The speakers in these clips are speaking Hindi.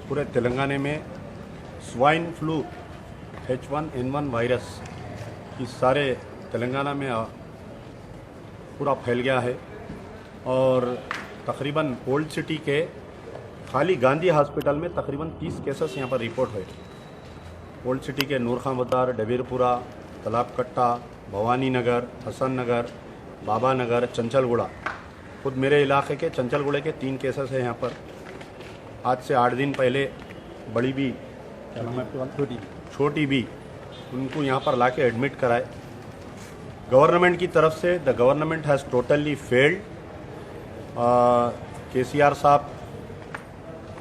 पूरे तेलंगाना में स्वाइन फ्लू H1N1 वायरस इस सारे तेलंगाना में पूरा फैल गया है और तकरीबन ओल्ड सिटी के खाली गांधी हॉस्पिटल में तकरीबन 30 केसेस यहाँ पर रिपोर्ट हुए। ओल्ड सिटी के नूर खां बाजार, डबीरपुरा, तालाबकट्टा, भवानी नगर, हसन नगर, बाबा नगर, चंचलगुड़ा, खुद मेरे इलाके के चंचलगुड़े के 3 केसेस हैं यहाँ पर। आज से 8 दिन पहले बड़ी भी छोटी भी उनको यहाँ पर लाके एडमिट कराए। गवर्नमेंट की तरफ से the government has totally failed. KCR साहब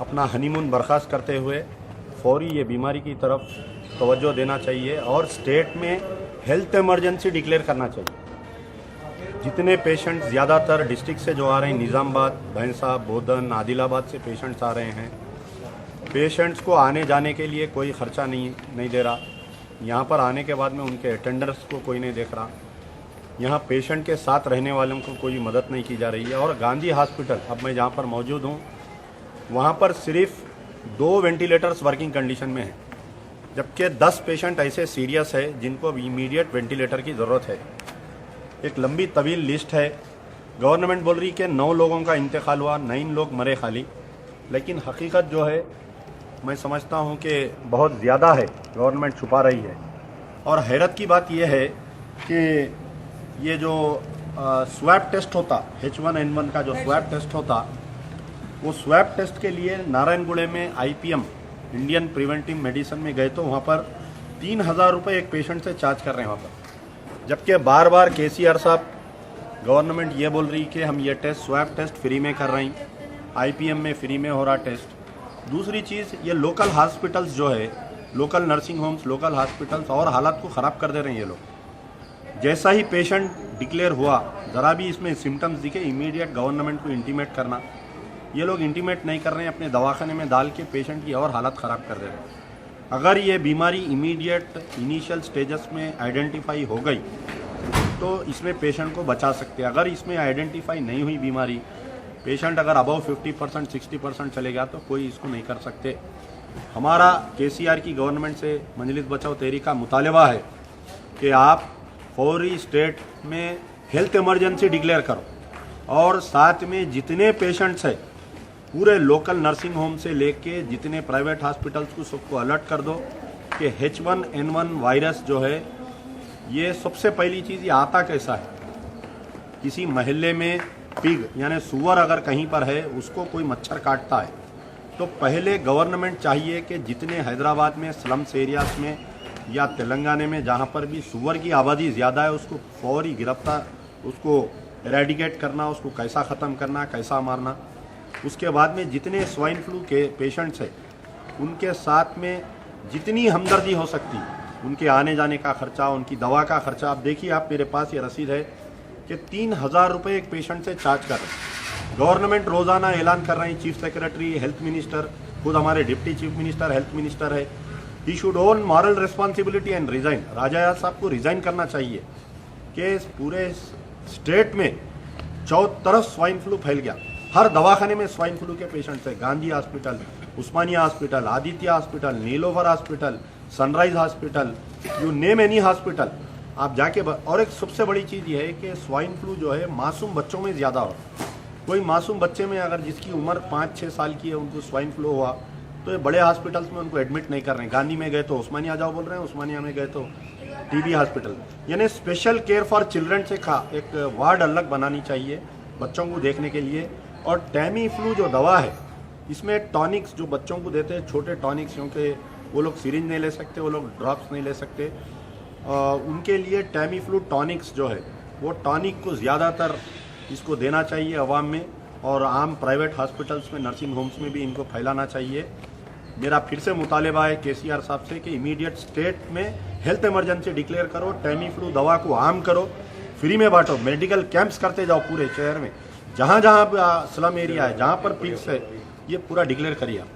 अपना हनीमून बर्खास्त करते हुए फौरी ये बीमारी की तरफ तवज्जो देना चाहिए और स्टेट में हेल्थ इमरजेंसी डिक्लेयर करना चाहिए। जितने पेशेंट्स ज़्यादातर डिस्ट्रिक्ट से जो आ रहे हैं, निज़ामाबाद, भैंसा, बोधन, आदिलाबाद से पेशेंट्स आ रहे हैं, पेशेंट्स को आने जाने के लिए कोई ख़र्चा नहीं दे रहा। यहाँ पर आने के बाद में उनके अटेंडर्स को कोई नहीं देख रहा। यहाँ पेशेंट के साथ रहने वालों को कोई मदद नहीं की जा रही है। और गांधी हॉस्पिटल, अब मैं जहाँ पर मौजूद हूँ, वहाँ पर सिर्फ 2 वेंटिलेटर्स वर्किंग कंडीशन में हैं, जबकि 10 पेशेंट ऐसे सीरियस है जिनको इमीडिएट वेंटिलेटर की ज़रूरत है। एक लंबी तवील लिस्ट है। गवर्नमेंट बोल रही कि 9 लोगों का इंतकाल हुआ, 9 लोग मरे खाली, लेकिन हकीकत जो है मैं समझता हूं कि बहुत ज़्यादा है, गवर्नमेंट छुपा रही है। और हैरत की बात यह है कि ये जो स्वैब टेस्ट होता, H1N1 का जो स्वैब टेस्ट होता, वो स्वैब टेस्ट के लिए नारायणगुड़े में IPM इंडियन प्रिवेंटिव मेडिसिन में गए तो वहाँ पर 3000 रुपये एक पेशेंट से चार्ज कर रहे हैं वहाँ पर। जबकि बार बार KCR साहब, गवर्नमेंट ये बोल रही कि हम ये टेस्ट स्वैब टेस्ट फ्री में कर रहे हैं, IPM में फ्री में हो रहा टेस्ट। दूसरी चीज़, ये लोकल हॉस्पिटल्स जो है, local nursing homes, local hospitals और हालात को ख़राब कर दे रहे हैं ये लोग। जैसा ही पेशेंट डिक्लेयर हुआ, ज़रा भी इसमें सिम्टम्स दिखे, इमीडिएट गवर्नमेंट को इंटीमेट करना। ये लोग इंटीमेट नहीं कर रहे हैं, अपने दवाखाने में डाल के पेशेंट की और हालत ख़राब कर दे रहे हैं। अगर ये बीमारी इमीडिएट इनिशियल स्टेजेस में आइडेंटिफाई हो गई तो इसमें पेशेंट को बचा सकते हैं। अगर इसमें आइडेंटिफाई नहीं हुई बीमारी, पेशेंट अगर अबव 50% 60% चले गया तो कोई इसको नहीं कर सकते। हमारा KCR की गवर्नमेंट से मंजलिस बचाओ तहरीक का मुतालबा है कि आप फौरी स्टेट में हेल्थ इमरजेंसी डिक्लेयर करो और साथ में जितने पेशेंट्स हैं पूरे लोकल नर्सिंग होम से लेके जितने प्राइवेट हॉस्पिटल्स को सबको अलर्ट कर दो कि H1N1 वायरस जो है, ये सबसे पहली चीज़ ये आता कैसा है। किसी महल्ले में पिग यानी सुअर अगर कहीं पर है, उसको कोई मच्छर काटता है तो पहले गवर्नमेंट चाहिए कि जितने हैदराबाद में स्लम्स एरियाज में या तेलंगाना में जहाँ पर भी सुअर की आबादी ज़्यादा है, उसको फौरी गिरफ्तार, उसको एरेडिकेट करना, उसको कैसा ख़त्म करना, कैसा मारना। उसके बाद में जितने स्वाइन फ्लू के पेशेंट्स हैं उनके साथ में जितनी हमदर्दी हो सकती, उनके आने जाने का खर्चा, उनकी दवा का खर्चा। आप देखिए, आप मेरे पास ये रसीद है कि 3000 रुपये एक पेशेंट से चार्ज कर रहे हैं। गवर्नमेंट रोज़ाना ऐलान कर रहे हैं, चीफ सेक्रेटरी, हेल्थ मिनिस्टर, खुद हमारे deputy chief minister health minister है, he should own moral responsibility and resign. राजा याद साहब को रिज़ाइन करना चाहिए कि पूरे स्टेट में चौथ तरफ स्वाइन फ्लू फैल गया। हर दवाखाने में स्वाइन फ्लू के पेशेंट्स हैं। Gandhi hospital, Osmania hospital, Aditya hospital, Niloufer hospital, Sunrise hospital, you name any hospital आप जाके। और एक सबसे बड़ी चीज़ ये है कि स्वाइन फ्लू जो है मासूम बच्चों में ज़्यादा हो। कोई मासूम बच्चे में अगर जिसकी उम्र 5-6 साल की है, उनको स्वाइन फ्लू हुआ तो ये बड़े हॉस्पिटल्स में उनको एडमिट नहीं कर रहे हैं। गांधी में गए तो उस्मानिया जाओ बोल रहे हैं, उस्मानिया में गए तो TB हॉस्पिटल। यानी स्पेशल केयर फॉर चिल्ड्रन से एक वार्ड अलग बनानी चाहिए बच्चों को देखने के लिए। और टैमी फ्लू जो दवा है, इसमें टॉनिक्स जो बच्चों को देते हैं, छोटे टॉनिक्स, क्योंकि वो लोग सिरिंज नहीं ले सकते, वो लोग ड्रॉप्स नहीं ले सकते, उनके लिए टैमी फ्लू टॉनिक्स जो है, वो टॉनिक को ज़्यादातर इसको देना चाहिए आवाम में, और आम प्राइवेट हॉस्पिटल्स में, नर्सिंग होम्स में भी इनको फैलाना चाहिए। मेरा फिर से मुतालबा है KCR साहब से कि इमीडिएट स्टेट में हेल्थ इमरजेंसी डिक्लेयर करो, टैमी फ्लू दवा को आम करो, फ्री में बांटो, मेडिकल कैंप्स करते जाओ पूरे शहर में, जहाँ जहाँ स्लम एरिया है, जहाँ पर पिग्स है, ये पूरा डिक्लेयर करिए आप।